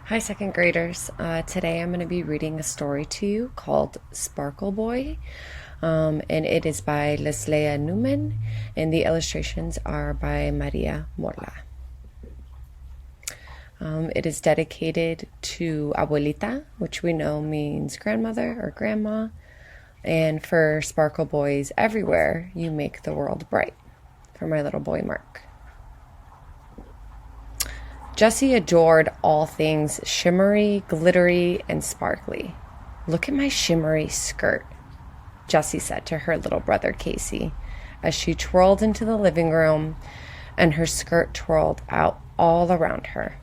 Hi, second graders. Today I'm going to be reading a story to you called Sparkle Boy, and it is by Leslea Newman, and the illustrations are by Maria Morla. It is dedicated to Abuelita, which we know means grandmother or grandma, and for Sparkle Boys everywhere, you make the world bright. For my little boy Mark. Jessie adored all things shimmery, glittery, and sparkly. "Look at my shimmery skirt," Jessie said to her little brother Casey as she twirled into the living room and her skirt twirled out all around her.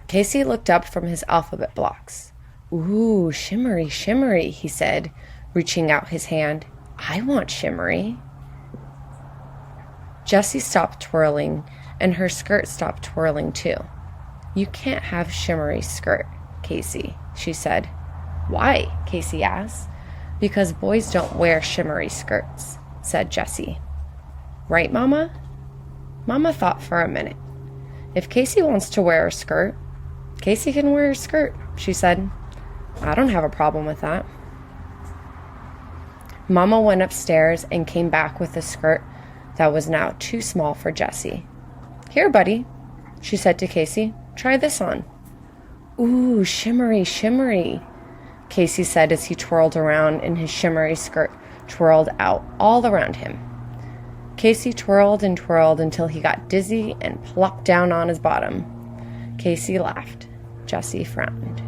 Casey looked up from his alphabet blocks. "Ooh, shimmery, shimmery," he said, reaching out his hand. "I want shimmery." Jessie stopped twirling, and her skirt stopped twirling too. "You can't have shimmery skirt, Casey," she said. "Why?" Casey asked. "Because boys don't wear shimmery skirts," said Jessie. "Right, Mama?" Mama thought for a minute. "If Casey wants to wear a skirt, Casey can wear a skirt," she said. "I don't have a problem with that." Mama went upstairs and came back with a skirt that was now too small for Jessie. "Here, buddy," she said to Casey. "Try this on." "Ooh, shimmery, shimmery," Casey said as he twirled around and his shimmery skirt twirled out all around him. Casey twirled and twirled until he got dizzy and plopped down on his bottom. Casey laughed. Jessie frowned.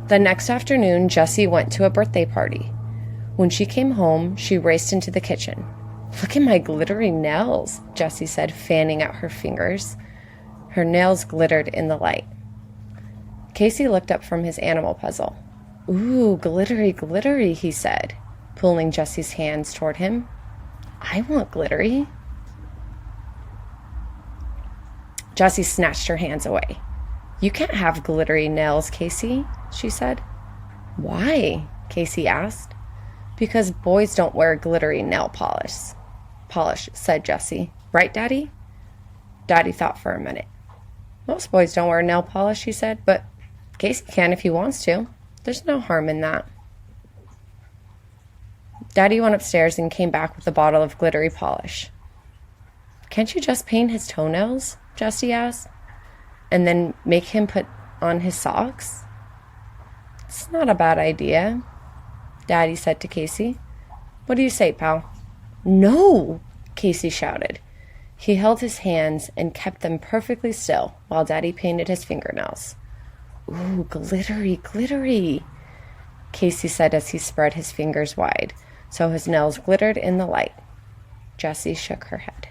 The next afternoon, Jessie went to a birthday party. When she came home, she raced into the kitchen. "Look at my glittery nails," Jessie said, fanning out her fingers. Her nails glittered in the light. Casey looked up from his animal puzzle. "Ooh, glittery, glittery," he said, pulling Jessie's hands toward him. "I want glittery." Jessie snatched her hands away. "You can't have glittery nails, Casey," she said. "Why?" Casey asked. "Because boys don't wear glittery nail polish, said Jessie. "Right, Daddy?" Daddy thought for a minute. "Most boys don't wear nail polish," he said, "but Casey can if he wants to. There's no harm in that." Daddy went upstairs and came back with a bottle of glittery polish. "Can't you just paint his toenails?" Jessie asked. "And then make him put on his socks?" "It's not a bad idea," Daddy said to Casey. "What do you say, pal?" "No!" Casey shouted. He held his hands and kept them perfectly still while Daddy painted his fingernails. "Ooh, glittery, glittery," Casey said as he spread his fingers wide so his nails glittered in the light. Jessie shook her head.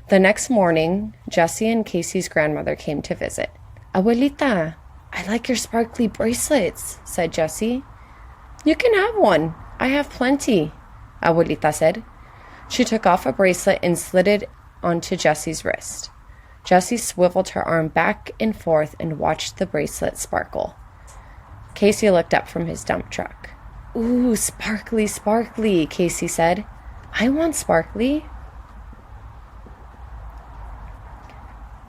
The next morning, Jessie and Casey's grandmother came to visit. "Abuelita, I like your sparkly bracelets," said Jessie. "You can have one. I have plenty," Abuelita said. She took off a bracelet and slid it onto Jessie's wrist. Jessie swiveled her arm back and forth and watched the bracelet sparkle. Casey looked up from his dump truck. "Ooh, sparkly, sparkly," Casey said. "I want sparkly."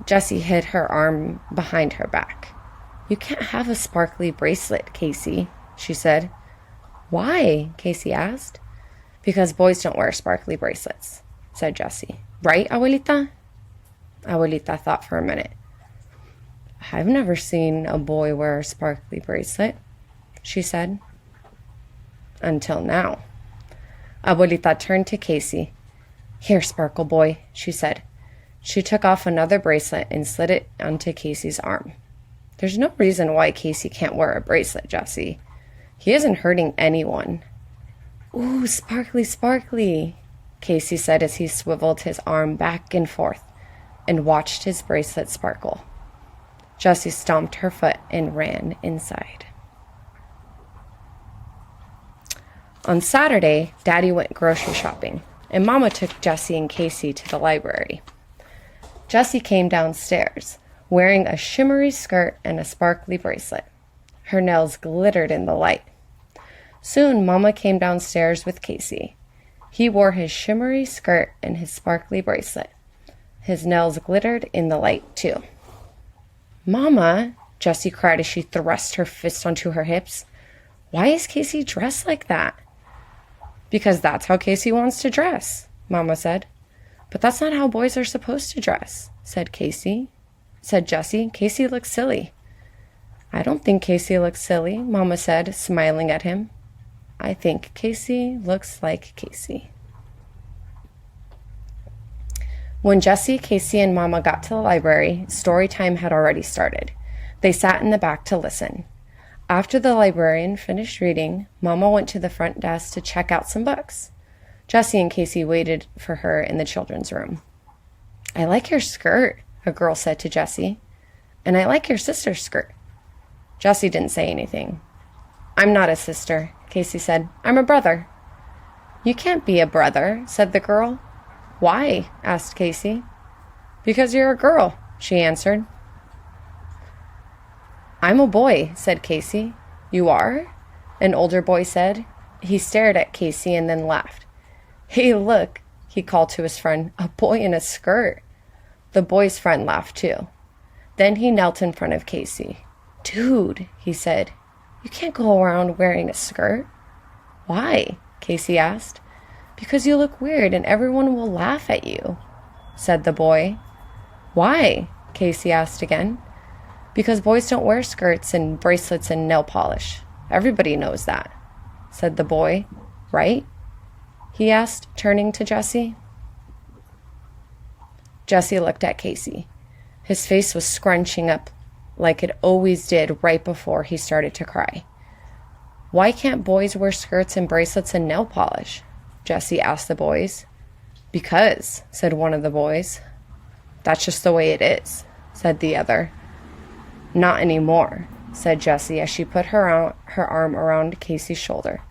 Jessie hid her arm behind her back. "You can't have a sparkly bracelet, Casey," she said. "Why?" Casey asked. "Because boys don't wear sparkly bracelets," said Jessie. "Right, Abuelita?" Abuelita thought for a minute. "I've never seen a boy wear a sparkly bracelet," she said. "Until now." Abuelita turned to Casey. "Here, Sparkle Boy," she said. She took off another bracelet and slid it onto Casey's arm. "There's no reason why Casey can't wear a bracelet, Jessie. He isn't hurting anyone." "Ooh, sparkly, sparkly," Casey said as he swiveled his arm back and forth and watched his bracelet sparkle. Jessie stomped her foot and ran inside. On Saturday, Daddy went grocery shopping, and Mama took Jessie and Casey to the library. Jessie came downstairs, wearing a shimmery skirt and a sparkly bracelet. Her nails glittered in the light. Soon, Mama came downstairs with Casey. He wore his shimmery skirt and his sparkly bracelet. His nails glittered in the light, too. "Mama," Jessie cried as she thrust her fist onto her hips, "why is Casey dressed like that?" "Because that's how Casey wants to dress," Mama said. "But that's not how boys are supposed to dress," said Jessie. "Casey looks silly." "I don't think Casey looks silly," Mama said, smiling at him. "I think Casey looks like Casey." When Jessie, Casey, and Mama got to the library, story time had already started. They sat in the back to listen. After the librarian finished reading, Mama went to the front desk to check out some books. Jessie and Casey waited for her in the children's room. "I like your skirt," a girl said to Jessie. "And I like your sister's skirt." Jessie didn't say anything. "I'm not a sister," Casey said. "I'm a brother." "You can't be a brother," said the girl. "Why?" asked Casey. "Because you're a girl," she answered. "I'm a boy," said Casey. "You are?" an older boy said. He stared at Casey and then laughed. "Hey, look," he called to his friend, "a boy in a skirt." The boy's friend laughed too. Then he knelt in front of Casey. "Dude," he said, "you can't go around wearing a skirt." "Why?" Casey asked. "Because you look weird and everyone will laugh at you," said the boy. "Why?" Casey asked again. "Because boys don't wear skirts and bracelets and nail polish. Everybody knows that," said the boy. "Right?" he asked, turning to Jessie. Jessie looked at Casey. His face was scrunching up like it always did right before he started to cry. "Why can't boys wear skirts and bracelets and nail polish?" Jessie asked the boys. "Because," said one of the boys. "That's just the way it is," said the other. "Not anymore," said Jessie as she put her arm around Casey's shoulder.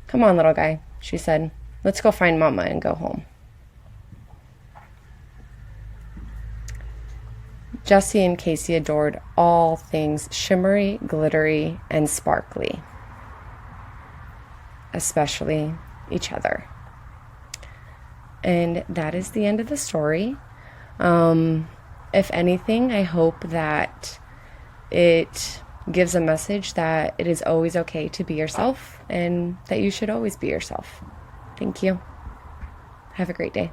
"Come on, little guy," she said. "Let's go find Mama and go home." Jessie and Casey adored all things shimmery, glittery, and sparkly, especially each other. And that is the end of the story. If anything, I hope that it gives a message that it is always okay to be yourself and that you should always be yourself. Thank you. Have a great day.